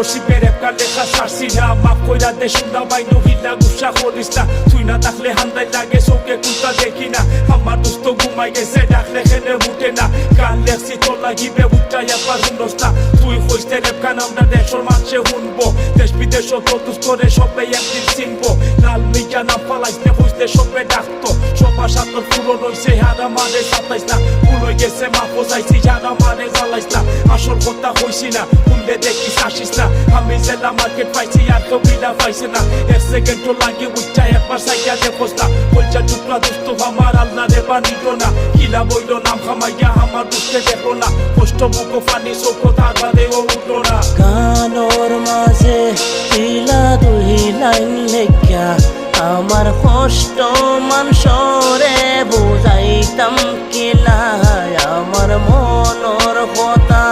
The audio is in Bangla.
নসিবের একটা লেখা সারছি না মাফ কইরা দে শুননা ভাই নহিলা গুসা করিস না তুই না থাকলে হান্দাই লাগে চোখে কুত্তা দেখি না আমার দোস্ত ঘুমাই গেছে ডাকলে খেলে উঠে না গান লেখছি তোর লাগিবে উঠাই একবার শুনস না তুই কইতে রেপকান আমরা দেশের মানুষে শুনবো দেশ বিদেশ প্রদুষ করে সবাই একদিন চিনবো লাল মিয়া নাম পালাইতে হইতে সবে ডাকতো সবার সাথে পুরো রইছে হারা মানে সাতাইস না ভুল হয়ে গেছে মা বোঝাইছি হারা মানে জ্বালাইস না আসল কথা হইছি না শুনলে দেখিস আসিস না আমি জেলা মার্কেট পাইছি আর কেউ বিনা পাইছে না এক সেকেন্ড লাগে উঠা একবার সাইয়া দেখোস না বলছা টুকরা দুষ্ট আমার আল্লাহ রে বানিত না কিলা বইল নাম খামাইয়া আমার দুষ্টে দেখো না কষ্ট মুখ ফানি চোখ তারবারেও উঠলো না গানোর মাঝে তিলা দুই লাইন লেখা আমার কষ্ট মানুষরে বুঝাইতাম কিলা আমার মনর কথা